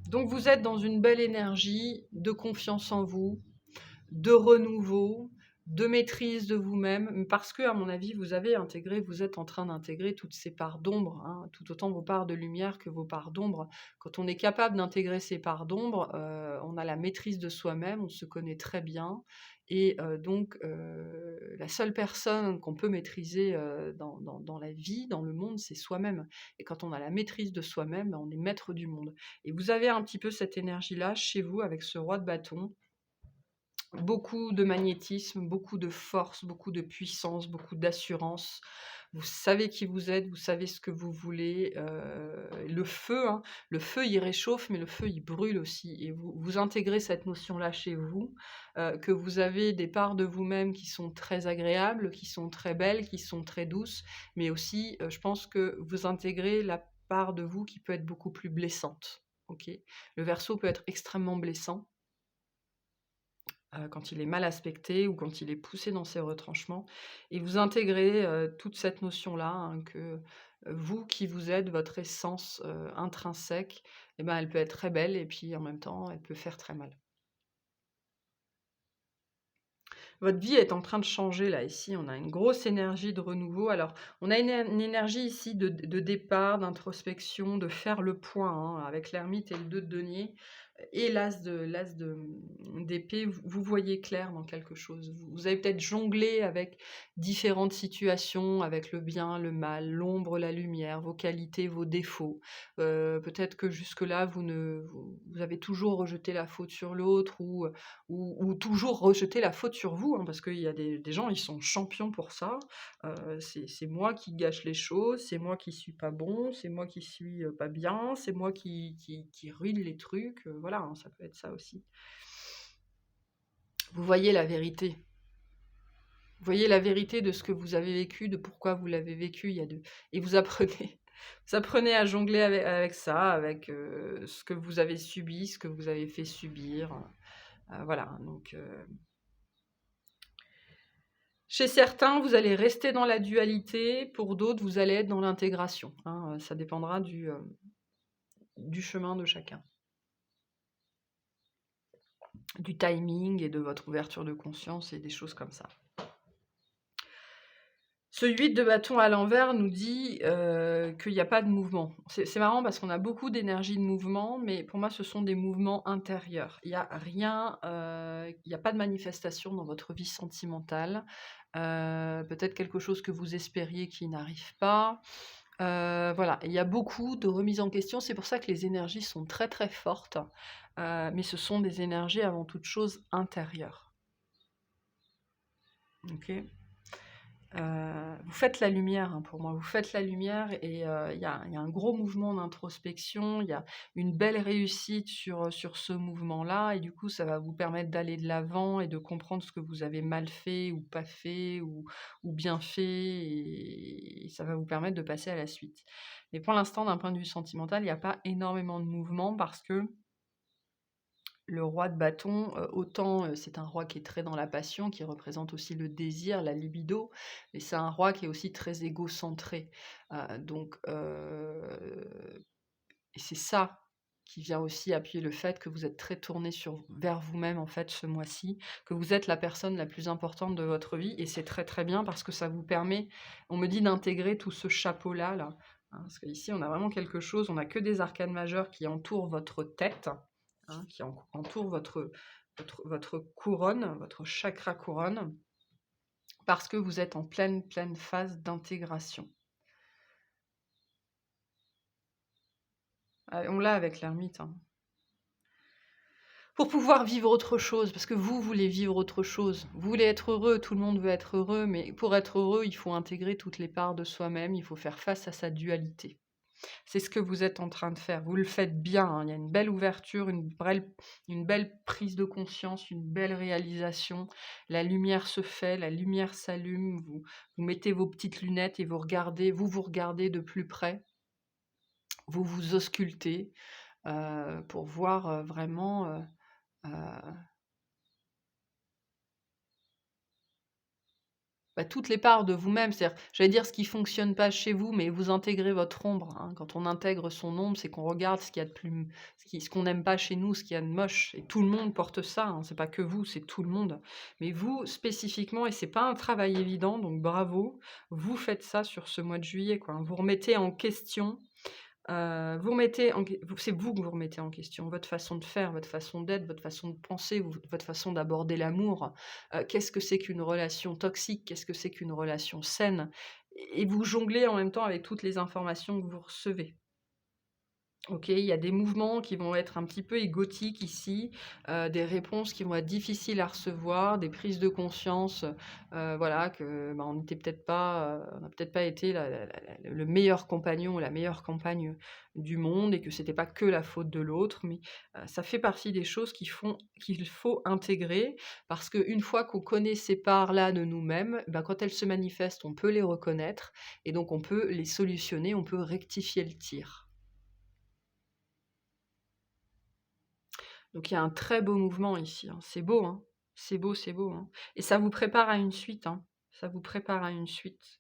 Donc vous êtes dans une belle énergie de confiance en vous, de renouveau, de maîtrise de vous-même, parce que, à mon avis, vous êtes en train d'intégrer toutes ces parts d'ombre, hein, tout autant vos parts de lumière que vos parts d'ombre. Quand on est capable d'intégrer ces parts d'ombre, on a la maîtrise de soi-même, on se connaît très bien et donc la seule personne qu'on peut maîtriser, dans la vie, dans le monde, c'est soi-même et quand on a la maîtrise de soi-même, on est maître du monde et vous avez un petit peu cette énergie-là chez vous avec ce roi de bâton. Beaucoup de magnétisme, beaucoup de force, beaucoup de puissance, beaucoup d'assurance. Vous savez qui vous êtes, vous savez ce que vous voulez. Le feu, hein, le feu, il réchauffe, mais le feu, il brûle aussi. Et vous intégrez cette notion-là chez vous, que vous avez des parts de vous-même qui sont très agréables, qui sont très belles, qui sont très douces, mais aussi, je pense que vous intégrez la part de vous qui peut être beaucoup plus blessante. Ok. Le Verseau peut être extrêmement blessant quand il est mal aspecté ou quand il est poussé dans ses retranchements et vous intégrez, toute cette notion-là, hein, que, vous qui vous êtes, votre essence, intrinsèque et ben, elle peut être très belle et puis en même temps, elle peut faire très mal. Votre vie est en train de changer là, ici, on a une grosse énergie de renouveau. Alors, on a une énergie ici de départ, d'introspection, de faire le point, hein, avec l'ermite et le 2 de denier et d'épée. Vous voyez clair dans quelque chose. Vous avez peut-être jonglé avec différentes situations, avec le bien, le mal, l'ombre, la lumière, vos qualités, vos défauts. Peut-être que jusque-là, vous avez toujours rejeté la faute sur l'autre ou toujours rejeter la faute sur vous, hein, parce qu'il y a des gens, ils sont champions pour ça. C'est moi qui gâche les choses, c'est moi qui suis pas bon, c'est moi qui suis pas bien, c'est moi qui ruine les trucs. Voilà, hein, ça peut être ça aussi. Vous voyez la vérité. Vous voyez la vérité de ce que vous avez vécu, de pourquoi vous l'avez vécu. Et vous apprenez. Vous apprenez à jongler avec ça, avec ce que vous avez subi, ce que vous avez fait subir. Voilà, donc chez certains, vous allez rester dans la dualité, pour d'autres, vous allez être dans l'intégration, hein, ça dépendra du chemin de chacun, du timing et de votre ouverture de conscience et des choses comme ça. Ce 8 de bâton à l'envers nous dit qu'il n'y a pas de mouvement. C'est marrant parce qu'on a beaucoup d'énergie de mouvement, mais pour moi, ce sont des mouvements intérieurs. Il n'y a rien, il n'y a pas de manifestation dans votre vie sentimentale. Peut-être quelque chose que vous espériez qui n'arrive pas. Voilà, il y a beaucoup de remises en question. C'est pour ça que les énergies sont très très fortes, mais ce sont des énergies avant toute chose intérieures. Ok. Vous faites la lumière, hein, pour moi. Vous faites la lumière et il y a un gros mouvement d'introspection, il y a une belle réussite sur ce mouvement-là et du coup, ça va vous permettre d'aller de l'avant et de comprendre ce que vous avez mal fait ou pas fait ou bien fait et ça va vous permettre de passer à la suite. Mais pour l'instant, d'un point de vue sentimental, il n'y a pas énormément de mouvement parce que le roi de bâton, autant, c'est un roi qui est très dans la passion, qui représente aussi le désir, la libido, mais c'est un roi qui est aussi très égocentré. Donc et c'est ça qui vient aussi appuyer le fait que vous êtes très tourné vers vous-même, en fait, ce mois-ci, que vous êtes la personne la plus importante de votre vie et c'est très, très bien parce que ça vous permet, on me dit d'intégrer tout ce chapeau-là, là, hein, parce qu'ici, on a vraiment quelque chose, on n'a que des arcanes majeures qui entourent votre tête, hein, qui entourent votre couronne, votre chakra couronne, parce que vous êtes en pleine, pleine phase d'intégration. On l'a avec l'ermite, hein. Pour pouvoir vivre autre chose, parce que vous voulez vivre autre chose. Vous voulez être heureux, tout le monde veut être heureux, mais pour être heureux, il faut intégrer toutes les parts de soi-même, il faut faire face à sa dualité. C'est ce que vous êtes en train de faire. Vous le faites bien, hein. Il y a une belle ouverture, une belle prise de conscience, une belle réalisation. La lumière se fait, la lumière s'allume. Vous mettez vos petites lunettes et vous vous regardez de plus près. Vous vous auscultez pour voir vraiment toutes les parts de vous-même, c'est-à-dire, j'allais dire ce qui fonctionne pas chez vous, mais vous intégrez votre ombre, hein. Quand on intègre son ombre, c'est qu'on regarde ce qu'il y a de plus, ce qu'on n'aime pas chez nous, ce qu'il y a de moche. Et tout le monde porte ça, hein. C'est pas que vous, c'est tout le monde. Mais vous spécifiquement, et c'est pas un travail évident, donc bravo, vous faites ça sur ce mois de juillet, quoi, hein. Vous remettez en question. Vous remettez en ques c'est vous que vous remettez en question, votre façon de faire, votre façon d'être, votre façon de penser, votre façon d'aborder l'amour. Qu'est-ce que c'est qu'une relation toxique? Qu'est-ce que c'est qu'une relation saine? Et vous jonglez en même temps avec toutes les informations que vous recevez. OK, il y a des mouvements qui vont être un petit peu égotiques ici, des réponses qui vont être difficiles à recevoir, des prises de conscience, voilà que, on n'était peut-être pas, on n'a peut-être pas été le meilleur compagnon ou la meilleure compagne du monde et que c'était pas que la faute de l'autre, mais ça fait partie des choses qu'il faut intégrer parce qu'une fois qu'on connaît ces parts-là de nous-mêmes, quand elles se manifestent, on peut les reconnaître et donc on peut les solutionner, on peut rectifier le tir. Donc il y a un très beau mouvement ici, hein. C'est beau, hein. C'est beau, hein. Et ça vous prépare à une suite, hein. Ça vous prépare à une suite.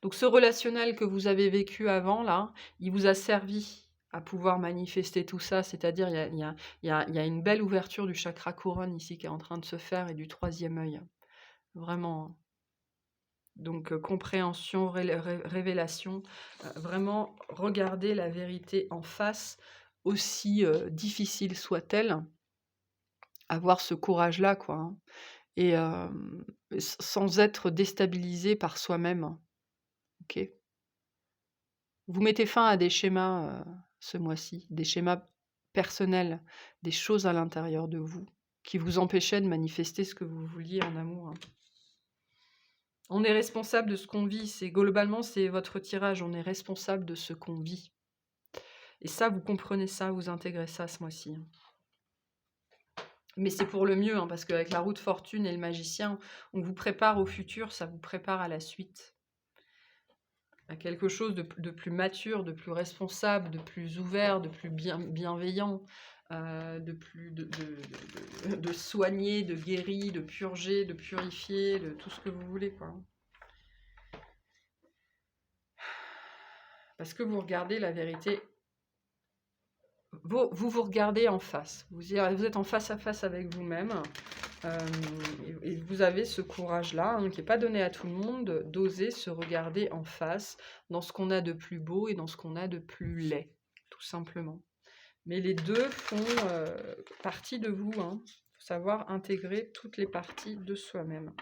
Donc ce relationnel que vous avez vécu avant là, il vous a servi à pouvoir manifester tout ça, c'est-à-dire il y a une belle ouverture du chakra couronne ici qui est en train de se faire et du 3e œil. Vraiment, hein. Donc compréhension, révélation, vraiment regarder la vérité en face, aussi, difficile soit-elle. Avoir ce courage-là, quoi, hein, et sans être déstabilisé par soi-même, OK? Vous mettez fin à des schémas, ce mois-ci, des schémas personnels, des choses à l'intérieur de vous qui vous empêchaient de manifester ce que vous vouliez en amour, hein. On est responsable de ce qu'on vit, c'est votre tirage, on est responsable de ce qu'on vit et ça, vous comprenez ça, vous intégrez ça ce mois-ci, hein. Mais c'est pour le mieux, hein, parce qu'avec la roue de fortune et le magicien, on vous prépare au futur, ça vous prépare à la suite. À quelque chose de plus mature, de plus responsable, de plus ouvert, de plus bienveillant, de soigner, de guérir, de purger, de purifier, de tout ce que vous voulez, quoi. Parce que vous regardez la vérité. Vous regardez en face. Vous êtes en face à face avec vous-même. Et vous avez ce courage-là, hein, qui n'est pas donné à tout le monde, d'oser se regarder en face dans ce qu'on a de plus beau et dans ce qu'on a de plus laid, tout simplement. Mais les deux font partie de vous, hein. Il faut savoir intégrer toutes les parties de soi-même.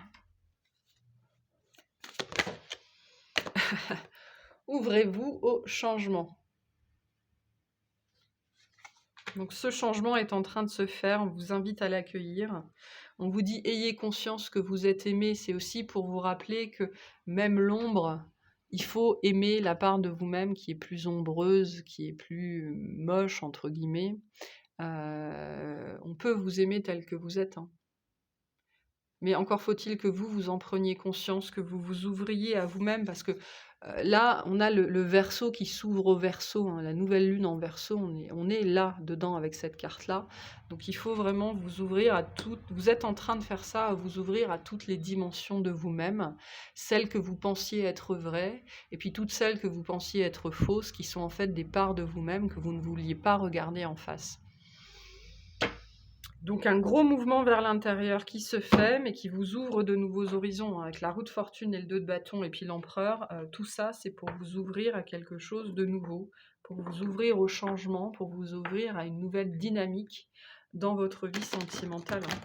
Ouvrez-vous au changement. Donc ce changement est en train de se faire, on vous invite à l'accueillir. On vous dit ayez conscience que vous êtes aimé, c'est aussi pour vous rappeler que même l'ombre, il faut aimer la part de vous-même qui est plus ombreuse, qui est plus moche entre guillemets. On peut vous aimer tel que vous êtes, hein. Mais encore faut-il que vous en preniez conscience, que vous vous ouvriez à vous-même parce que là, on a le Verseau qui s'ouvre au Verseau, hein, la nouvelle lune en Verseau, on est là dedans avec cette carte-là. Donc il faut vraiment vous ouvrir à toutes, vous êtes en train de faire ça, à vous ouvrir à toutes les dimensions de vous-même, celles que vous pensiez être vraies, et puis toutes celles que vous pensiez être fausses, qui sont en fait des parts de vous-même que vous ne vouliez pas regarder en face. Donc un gros mouvement vers l'intérieur qui se fait, mais qui vous ouvre de nouveaux horizons, hein, avec la roue de fortune et le 2 de bâton et puis l'empereur. Tout ça, c'est pour vous ouvrir à quelque chose de nouveau, pour vous ouvrir au changement, pour vous ouvrir à une nouvelle dynamique dans votre vie sentimentale, hein.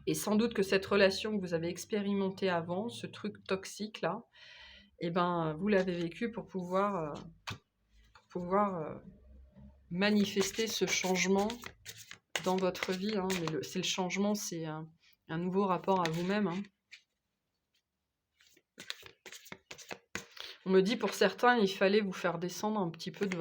Et sans doute que cette relation que vous avez expérimentée avant, ce truc toxique-là, vous l'avez vécu pour pouvoir manifester ce changement dans votre vie, hein, mais c'est le changement, c'est un nouveau rapport à vous-même, hein. On me dit pour certains, il fallait vous faire descendre un petit peu de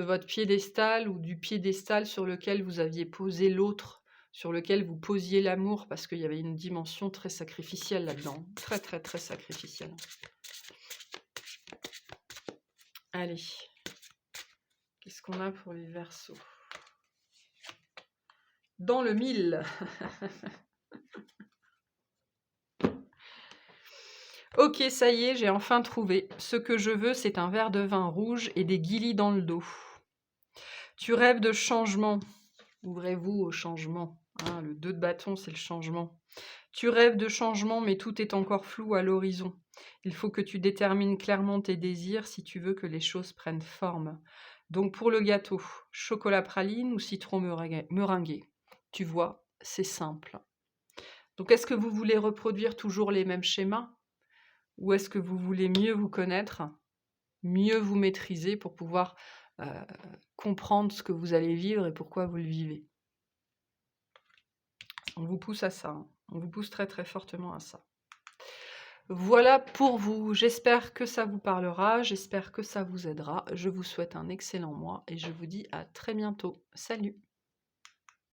votre piédestal ou du piédestal sur lequel vous aviez posé l'autre, sur lequel vous posiez l'amour, parce qu'il y avait une dimension très sacrificielle là-dedans, très très très sacrificielle. Allez, qu'est-ce qu'on a pour les Verseaux ? Dans le 1000. Ok, ça y est, j'ai enfin trouvé. Ce que je veux, c'est un verre de vin rouge et des guilis dans le dos. Tu rêves de changement. Ouvrez-vous au changement. Hein, le 2 de bâton, c'est le changement. Tu rêves de changement, mais tout est encore flou à l'horizon. Il faut que tu détermines clairement tes désirs si tu veux que les choses prennent forme. Donc pour le gâteau, chocolat praline ou citron meringué. Tu vois, c'est simple. Donc est-ce que vous voulez reproduire toujours les mêmes schémas ou est-ce que vous voulez mieux vous connaître, mieux vous maîtriser pour pouvoir comprendre ce que vous allez vivre et pourquoi vous le vivez? On vous pousse à ça, hein. On vous pousse très très fortement à ça. Voilà pour vous. J'espère que ça vous parlera, j'espère que ça vous aidera. Je vous souhaite un excellent mois et je vous dis à très bientôt. Salut!